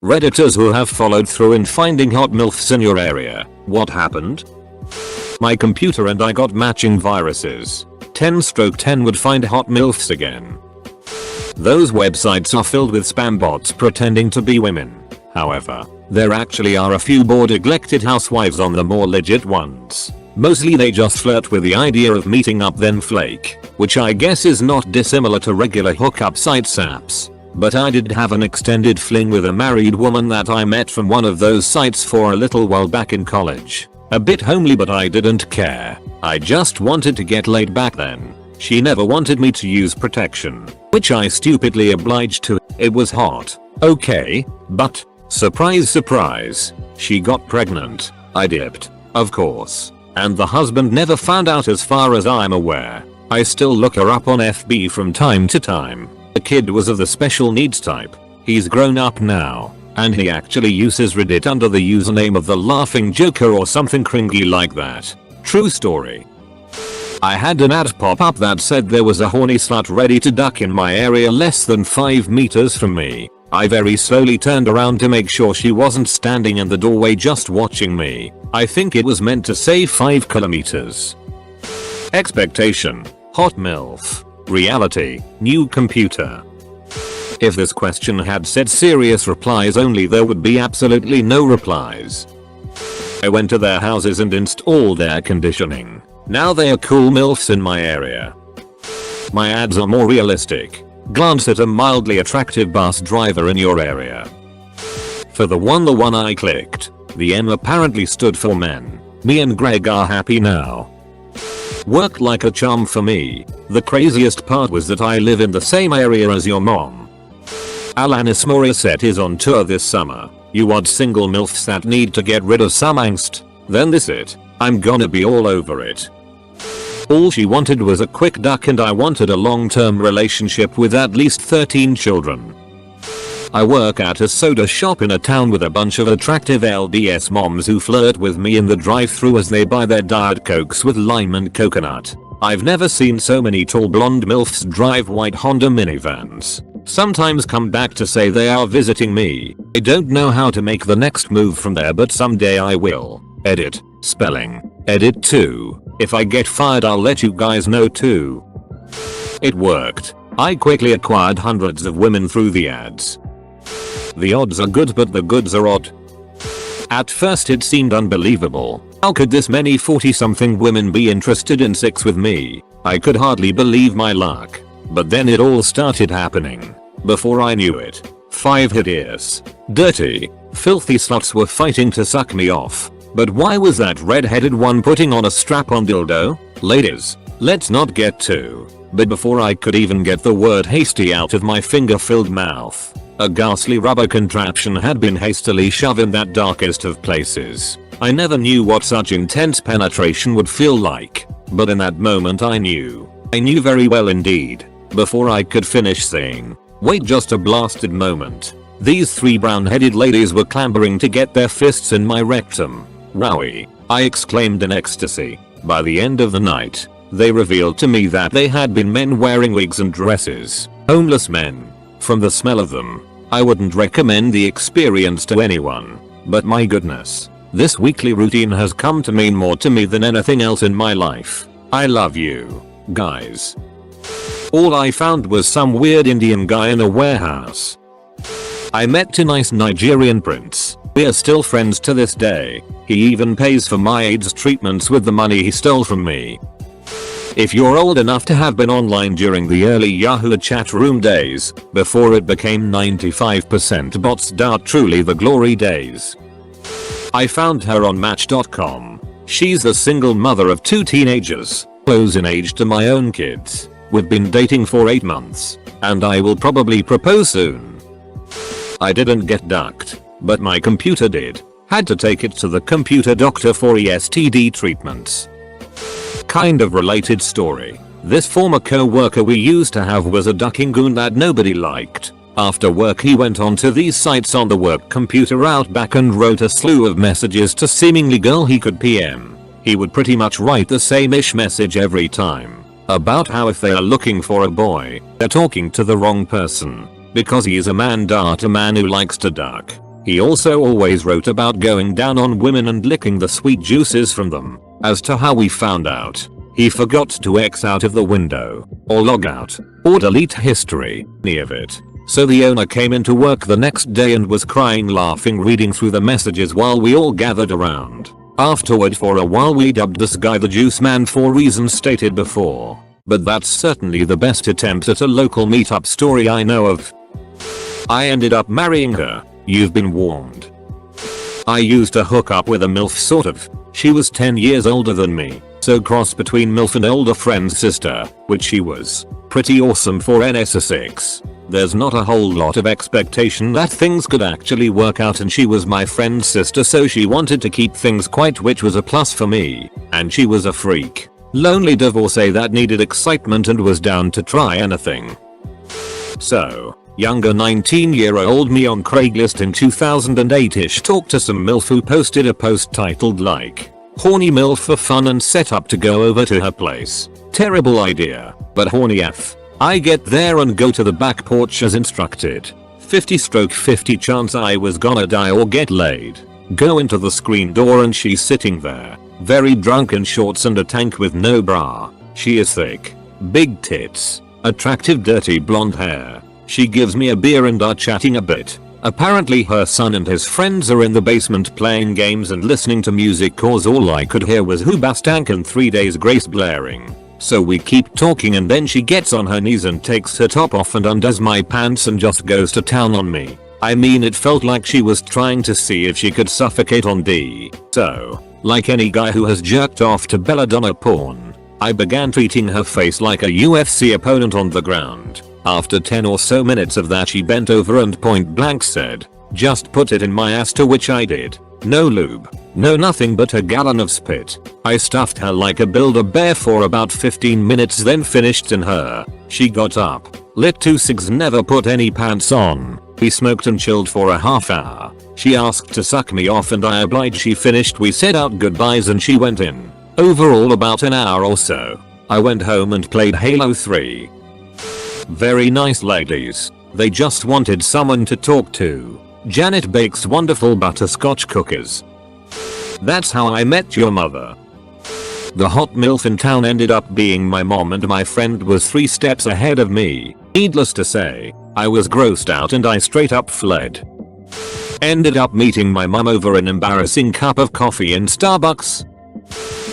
Redditors who have followed through in finding hot MILFs in your area. What happened? My computer and I got matching viruses. 10/10 would find hot MILFs again. Those websites are filled with spam bots pretending to be women. However, there actually are a few bored neglected housewives on the more legit ones. Mostly they just flirt with the idea of meeting up then flake, which I guess is not dissimilar to regular hookup sites apps. But I did have an extended fling with a married woman that I met from one of those sites for a little while back in college. A bit homely, but I didn't care. I just wanted to get laid back then. She never wanted me to use protection, which I stupidly obliged to. It was hot. Okay, but surprise surprise, she got pregnant. I dipped, of course. And the husband never found out as far as I'm aware. I still look her up on FB from time to time. The kid was of the special needs type. He's grown up now, and he actually uses Reddit under the username of the Laughing Joker or something cringy like that. True story. I had an ad pop up that said there was a horny slut ready to duck in my area less than 5 meters from me. I very slowly turned around to make sure she wasn't standing in the doorway just watching me. I think it was meant to say 5 kilometers. Expectation. Hot MILF. Reality. New computer. If this question had said serious replies only, there would be absolutely no replies. I went to their houses and installed air conditioning. Now they are cool MILFs in my area. My ads are more realistic. Glance at a mildly attractive bus driver in your area. For the one I clicked, the M apparently stood for men. Me and Greg are happy now. Worked like a charm for me. The craziest part was that I live in the same area as your mom. Alanis Morissette is on tour this summer. You want single MILFs that need to get rid of some angst? Then this it. I'm gonna be all over it. All she wanted was a quick duck and I wanted a long-term relationship with at least 13 children. I work at a soda shop in a town with a bunch of attractive LDS moms who flirt with me in the drive-thru as they buy their Diet Cokes with lime and coconut. I've never seen so many tall blonde MILFs drive white Honda minivans. Sometimes come back to say they are visiting me. I don't know how to make the next move from there, but someday I will. Edit. Spelling. Edit 2. If I get fired I'll let you guys know too. It worked. I quickly acquired hundreds of women through the ads. The odds are good but the goods are odd. At first it seemed unbelievable. How could this many 40-something women be interested in sex with me? I could hardly believe my luck. But then it all started happening. Before I knew it, 5 hideous, dirty, filthy sluts were fighting to suck me off. But why was that red-headed one putting on a strap-on dildo? Ladies, let's not get too. But before I could even get the word hasty out of my finger-filled mouth, a ghastly rubber contraption had been hastily shoved in that darkest of places. I never knew what such intense penetration would feel like, but in that moment I knew. I knew very well indeed. Before I could finish saying, wait just a blasted moment, these 3 brown-headed ladies were clambering to get their fists in my rectum. Wowie, I exclaimed in ecstasy. By the end of the night, they revealed to me that they had been men wearing wigs and dresses. Homeless men. From the smell of them, I wouldn't recommend the experience to anyone. But my goodness, this weekly routine has come to mean more to me than anything else in my life. I love you, guys. All I found was some weird Indian guy in a warehouse. I met a nice Nigerian prince. We're still friends to this day. He even pays for my AIDS treatments with the money he stole from me. If you're old enough to have been online during the early Yahoo chat room days, before it became 95% bots, truly the glory days. I found her on Match.com. She's the single mother of 2 teenagers, close in age to my own kids. We've been dating for 8 months, and I will probably propose soon. I didn't get ducked, but my computer did. Had to take it to the computer doctor for STD treatments. Kind of related story. This former co-worker we used to have was a ducking goon that nobody liked. After work he went onto these sites on the work computer out back and wrote a slew of messages to seemingly girl he could PM. He would pretty much write the same-ish message every time. About how if they are looking for a boy, they're talking to the wrong person. Because he is a man who likes to duck. He also always wrote about going down on women and licking the sweet juices from them. As to how we found out, he forgot to X out of the window, or log out, or delete history, any of it. So the owner came into work the next day and was crying laughing reading through the messages while we all gathered around. Afterward for a while we dubbed this guy the Juice Man for reasons stated before. But that's certainly the best attempt at a local meetup story I know of. I ended up marrying her. You've been warned. I used to hook up with a MILF sort of. She was 10 years older than me, so cross between MILF and older friend's sister, which she was. Pretty awesome for NS6. There's not a whole lot of expectation that things could actually work out and she was my friend's sister so she wanted to keep things quiet which was a plus for me. And she was a freak. Lonely divorcee that needed excitement and was down to try anything. So, younger 19-year-old me on Craigslist in 2008ish talked to some MILF who posted a post titled like, "Horny MILF for fun" and set up to go over to her place. Terrible idea, but horny F. I get there and go to the back porch as instructed. 50/50 chance I was gonna die or get laid. Go into the screen door and she's sitting there. Very drunk in shorts and a tank with no bra. She is thick. Big tits. Attractive dirty blonde hair. She gives me a beer and are chatting a bit. Apparently her son and his friends are in the basement playing games and listening to music cause all I could hear was Hoobastank and 3 Days Grace blaring. So we keep talking and then she gets on her knees and takes her top off and undoes my pants and just goes to town on me. I mean it felt like she was trying to see if she could suffocate on D. So, like any guy who has jerked off to belladonna porn, I began treating her face like a UFC opponent on the ground. After 10 or so minutes of that she bent over and point blank said, "Just put it in my ass," to which I did. No lube. No nothing but a gallon of spit. I stuffed her like a Build-A-Bear for about 15 minutes then finished in her. She got up, lit 2 cigs, never put any pants on. We smoked and chilled for a half hour. She asked to suck me off and I obliged. She finished, we said out goodbyes and she went in. Overall about an hour or so. I went home and played Halo 3. Very nice ladies. They just wanted someone to talk to. Janet bakes wonderful butterscotch cookies. That's how I met your mother. The hot MILF in town ended up being my mom and my friend was 3 steps ahead of me. Needless to say, I was grossed out and I straight up fled. Ended up meeting my mom over an embarrassing cup of coffee in Starbucks.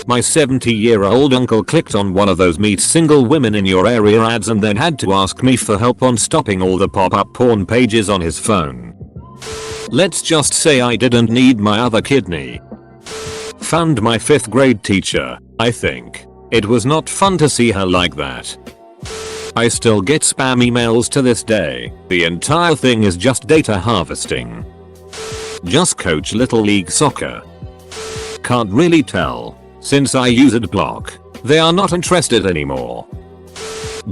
My 70-year-old uncle clicked on one of those meet single women in your area ads and then had to ask me for help on stopping all the pop-up porn pages on his phone. Let's just say I didn't need my other kidney. Found my 5th grade teacher, I think. It was not fun to see her like that. I still get spam emails to this day. The entire thing is just data harvesting. Just coach Little League Soccer. Can't really tell. Since I use Adblock, they are not interested anymore.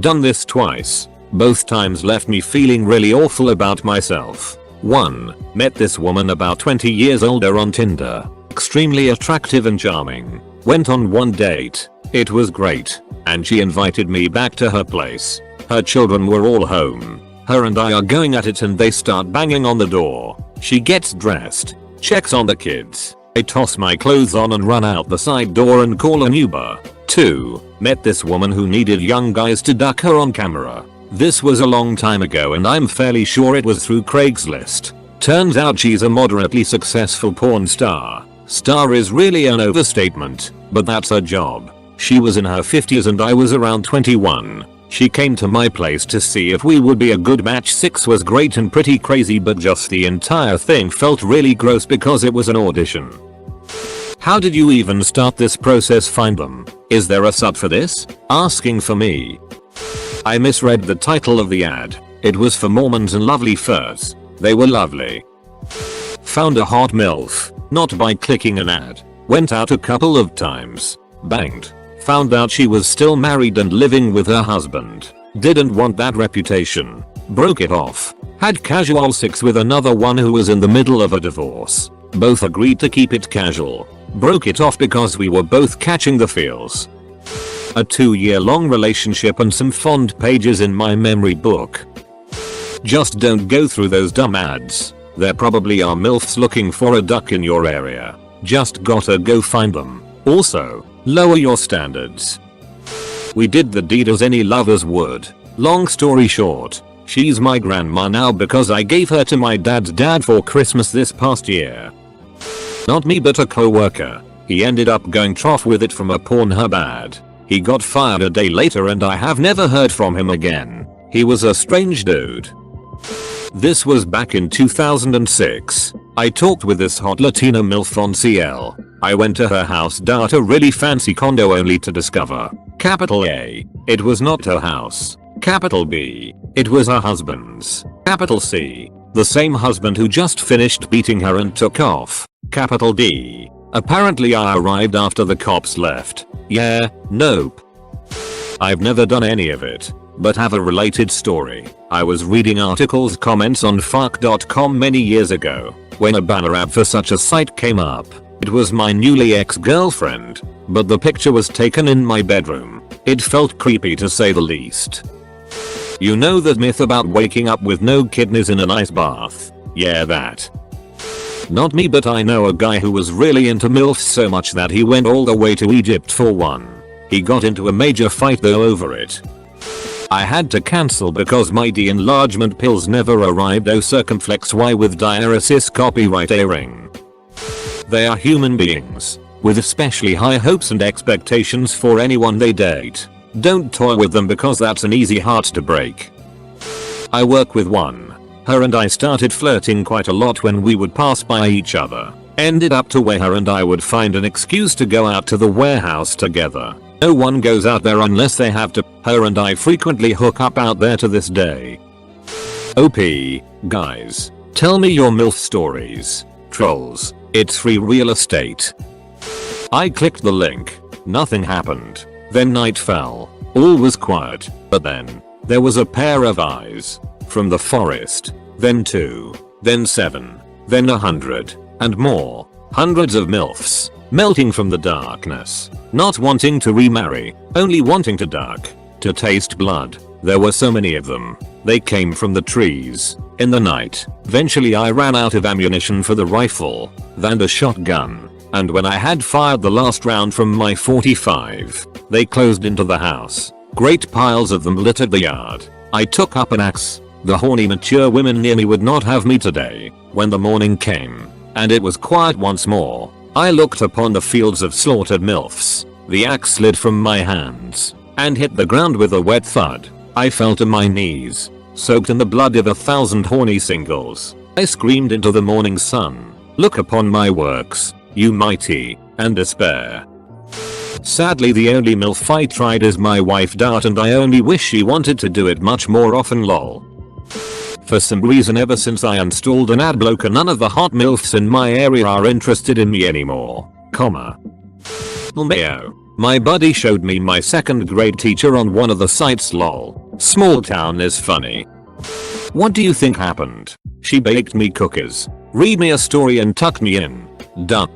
Done this twice. Both times left me feeling really awful about myself. 1. Met this woman about 20 years older on Tinder. Extremely attractive and charming. Went on one date. It was great. And she invited me back to her place. Her children were all home. Her and I are going at it and they start banging on the door. She gets dressed. Checks on the kids. I toss my clothes on and run out the side door and call an Uber. 2. Met this woman who needed young guys to duck her on camera. This was a long time ago and I'm fairly sure it was through Craigslist. Turns out she's a moderately successful porn star. Star is really an overstatement, but that's her job. She was in her 50s and I was around 21. She came to my place to see if we would be a good match. 6 was great and pretty crazy, but just the entire thing felt really gross because it was an audition. How did you even start this process? Find them. Is there a sub for this? Asking for me. I misread the title of the ad. It was for Mormons and lovely furs. They were lovely. Found a hot MILF. Not by clicking an ad. Went out a couple of times. Banged. Found out she was still married and living with her husband. Didn't want that reputation. Broke it off. Had casual sex with another one who was in the middle of a divorce. Both agreed to keep it casual. Broke it off because we were both catching the feels. A 2-year-long relationship and some fond pages in my memory book. Just don't go through those dumb ads. There probably are MILFs looking for a duck in your area. Just gotta go find them. Also, lower your standards. We did the deed as any lovers would. Long story short, she's my grandma now because I gave her to my dad's dad for Christmas this past year. Not me but a co-worker. He ended up going trough with it from a Pornhub ad. He got fired a day later and I have never heard from him again. He was a strange dude. This was back in 2006. I talked with this hot Latina MILF on CL. I went to her house at a really fancy condo only to discover, capital A, it was not her house. Capital B, it was her husband's. Capital C, the same husband who just finished beating her and took off. Capital D, apparently I arrived after the cops left. Yeah, nope. I've never done any of it, but have a related story. I was reading articles comments on fuck.com many years ago, when a banner ad for such a site came up. It was my newly ex-girlfriend, but the picture was taken in my bedroom. It felt creepy to say the least. You know that myth about waking up with no kidneys in an ice bath? Yeah, that. Not me, but I know a guy who was really into MILFs so much that he went all the way to Egypt for one. He got into a major fight though over it. I had to cancel because my de-enlargement pills never arrived. Oh circumflex Y with diuresis copyright airing. They are human beings, with especially high hopes and expectations for anyone they date. Don't toy with them because that's an easy heart to break. I work with one. Her and I started flirting quite a lot when we would pass by each other. Ended up to where her and I would find an excuse to go out to the warehouse together. No one goes out there unless they have to. Her and I frequently hook up out there to this day. OP, guys, tell me your MILF stories. Trolls, it's free real estate. I clicked the link. Nothing happened. Then night fell. All was quiet, but then there was a pair of eyes. From the forest. Then 2. Then 7. Then 100. And more. Hundreds of MILFs. Melting from the darkness. Not wanting to remarry. Only wanting to duck. To taste blood. There were so many of them. They came from the trees. In the night. Eventually I ran out of ammunition for the rifle. Then a shotgun. And when I had fired the last round from my 45, they closed into the house. Great piles of them littered the yard. I took up an axe. The horny mature women near me would not have me today. When the morning came, and it was quiet once more, I looked upon the fields of slaughtered MILFs. The axe slid from my hands, and hit the ground with a wet thud. I fell to my knees, soaked in the blood of 1,000 horny singles. I screamed into the morning sun, "Look upon my works, you mighty," and despair. Sadly the only MILF I tried is my wife Dart, and I only wish she wanted to do it much more often lol. For some reason ever since I installed an ad blocker none of the hot MILFs in my area are interested in me anymore. Mayo. My buddy showed me my 2nd grade teacher on one of the sites lol. Small town is funny. What do you think happened? She baked me cookies, read me a story and tucked me in. Done.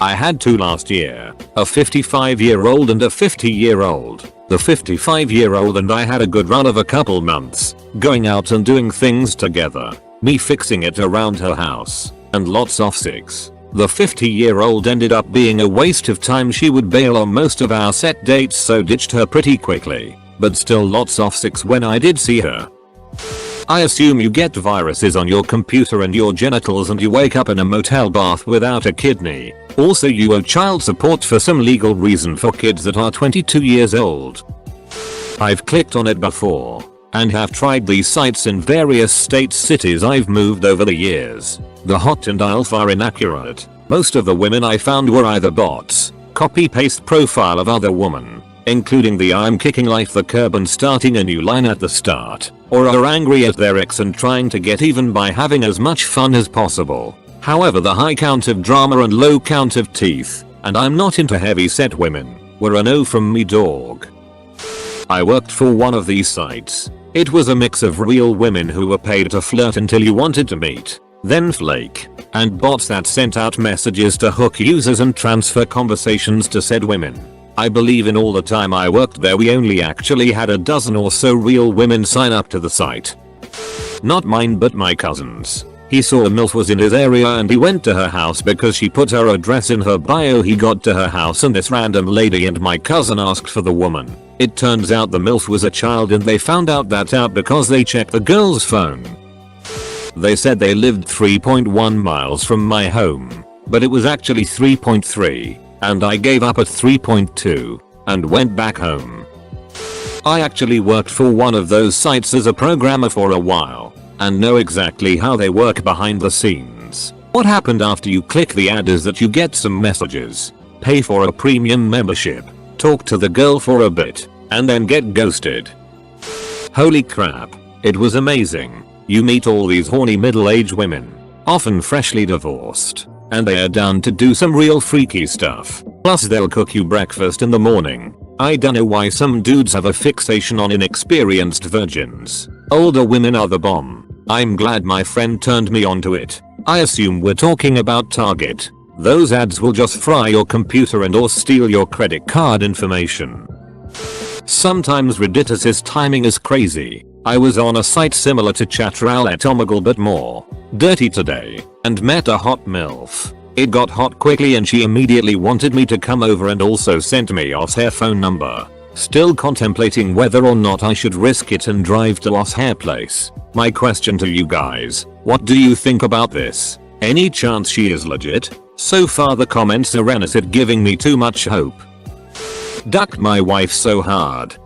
I had 2 last year, a 55-year-old and a 50-year-old. The 55-year-old and I had a good run of a couple months, going out and doing things together, me fixing it around her house, and lots of sex. The 50-year-old ended up being a waste of time. She would bail on most of our set dates, so ditched her pretty quickly, but still lots of sex when I did see her. I assume you get viruses on your computer and your genitals and you wake up in a motel bath without a kidney. Also you owe child support for some legal reason for kids that are 22 years old. I've clicked on it before, and have tried these sites in various states cities I've moved over the years. The hot and ILF are inaccurate. Most of the women I found were either bots, copy-paste profile of other woman, including the I'm kicking life the curb and starting a new line at the start, or are angry at their ex and trying to get even by having as much fun as possible. However, the high count of drama and low count of teeth, and I'm not into heavy set women, were a no from me dog. I worked for one of these sites. It was a mix of real women who were paid to flirt until you wanted to meet, then flake, and bots that sent out messages to hook users and transfer conversations to said women. I believe in all the time I worked there we only actually had a dozen or so real women sign up to the site. Not mine but my cousins. He saw a MILF was in his area and he went to her house because she put her address in her bio. He got to her house and this random lady and my cousin asked for the woman. It turns out the MILF was a child and they found out that out because they checked the girl's phone. They said they lived 3.1 miles from my home, but it was actually 3.3, and I gave up at 3.2 and went back home. I actually worked for one of those sites as a programmer for a while and know exactly how they work behind the scenes. What happened after you click the ad is that you get some messages, pay for a premium membership, talk to the girl for a bit, and then get ghosted. Holy crap, it was amazing. You meet all these horny middle-aged women, often freshly divorced, and they are down to do some real freaky stuff. Plus they'll cook you breakfast in the morning. I don't know why some dudes have a fixation on inexperienced virgins. Older women are the bomb. I'm glad my friend turned me onto it. I assume we're talking about Target. Those ads will just fry your computer and or steal your credit card information. Sometimes Reddit's timing is crazy. I was on a site similar to Chat.Omegle but more dirty today and met a hot MILF. It got hot quickly and she immediately wanted me to come over and also sent me O's hair phone number. Still contemplating whether or not I should risk it and drive to O's hair place. My question to you guys, what do you think about this? Any chance she is legit? So far the comments are innocent, giving me too much hope. Duck my wife so hard.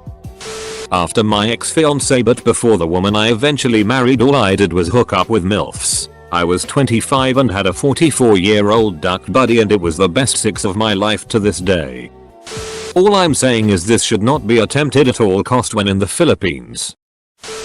After my ex-fiancé but before the woman I eventually married, all I did was hook up with MILFs. I was 25 and had a 44-year-old duck buddy and it was the best sex of my life to this day. All I'm saying is this should not be attempted at all cost when in the Philippines.